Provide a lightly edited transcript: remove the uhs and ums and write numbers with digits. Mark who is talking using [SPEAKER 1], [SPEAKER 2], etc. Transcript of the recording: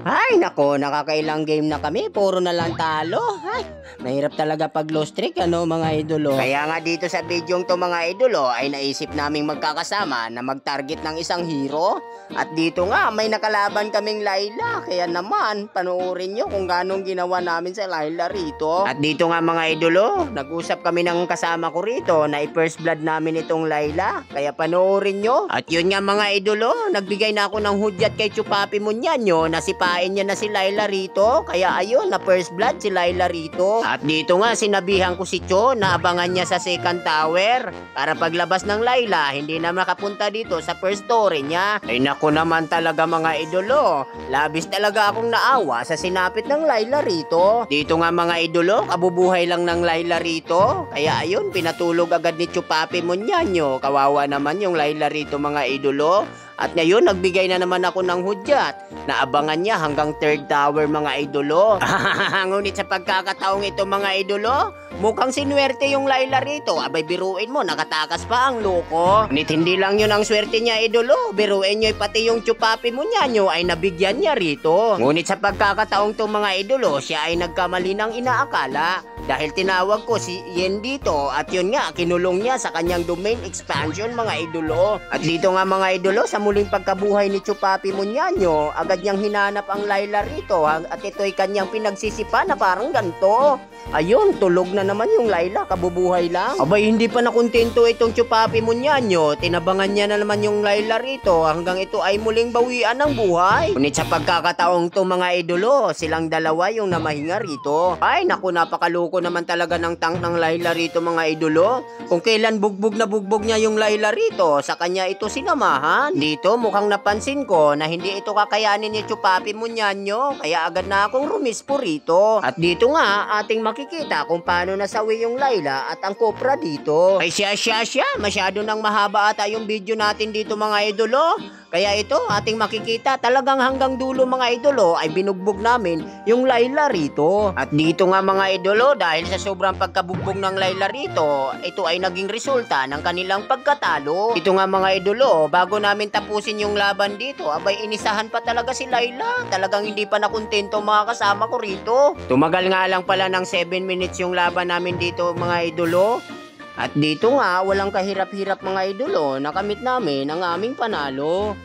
[SPEAKER 1] Ay, nako, nakakailang game na kami. Puro na lang talo. Ay, mahirap talaga pag low streak, ano, mga idolo. Kaya nga dito sa bidyong to, mga idolo, ay naisip naming magkakasama na mag-target ng isang hero. At dito nga, may nakalaban kaming Layla. Kaya naman, panoorin nyo kung ganong ginawa namin sa Layla rito. At dito nga, mga idolo, nag-usap kami ng kasama ko rito na i-first blood namin itong Layla. Kaya panoorin nyo. At yun nga, mga idolo, nagbigay na ako ng hudyat kay Chupapi Munyanyo na sipain niya na si Layla rito. Kaya ayun, na first blood si Layla rito. At dito nga, sinabihan ko si Cho na abangan niya sa second tower para paglabas ng Layla, hindi na makapunta dito sa first story niya. Ay naku naman talaga, mga idolo, labis talaga akong naawa sa sinapit ng Layla rito. Dito nga, mga idolo, kabubuhay lang ng Layla rito. Kaya ayun, pinatulog agad ni Chupapi Munyanyo. Kawawa naman yung Layla rito, mga idolo. At ngayon, nagbigay na naman ako ng hudyat na abangan niya hanggang third tower, mga idolo. Ngunit sa pagkakataong ito, mga idolo, mukhang sinuwerte yung Layla rito. Abay, biruin mo, nakatakas pa ang loko. Ngunit hindi lang yun ang swerte niya, idolo. Biruin nyo, pati yung Chupapi Munyanyo ay nabigyan niya rito. Ngunit sa pagkakataong to, mga idolo, siya ay nagkamali ng inaakala. Dahil tinawag ko si Yen dito at yun nga, kinulong niya sa kanyang domain expansion, mga idolo. At dito nga, mga idolo, sa muling pagkabuhay ni Chupapi Munyanyo, agad niyang hinanap ang Layla rito at ito'y kanyang pinagsisipa na parang ganito. Ayun, tulog na naman yung Layla, kabubuhay lang. Abay, hindi pa nakontento itong Chupapi Munyanyo. Tinabangan niya na naman yung Layla rito hanggang ito ay muling bawian ng buhay. Ngunit sa pagkakataong to, mga idolo, silang dalawa yung namahinga rito. Ay, naku, napakaloko naman talaga ng tank ng Layla rito, mga idolo. Kung kailan bugbog na bugbog niya yung Layla rito, sa kanya ito sinamahan. Dito, mukhang napansin ko na hindi ito kakayanin ni Chupapi Munyanyo, kaya agad na akong rumispo rito. At dito nga, ating makikita kung paano nasawi yung Layla at ang Kopra dito. Ay siya, masyado nang mahaba ata yung video natin dito, mga idolo. Kaya ito, ating makikita talagang hanggang dulo, mga idolo, ay binugbog namin yung Layla rito. At dito nga, mga idolo, dahil sa sobrang pagkabugbog ng Layla rito, ito ay naging resulta ng kanilang pagkatalo. Ito nga, mga idolo, bago namin tapusin yung laban dito, abay inisahan pa talaga si Layla. Talagang hindi pa nakontento mga kasama ko rito. Tumagal nga lang pala ng 7 minutes yung laban namin dito, mga idolo. At dito nga, walang kahirap-hirap, mga idolo, nakamit namin ang aming panalo.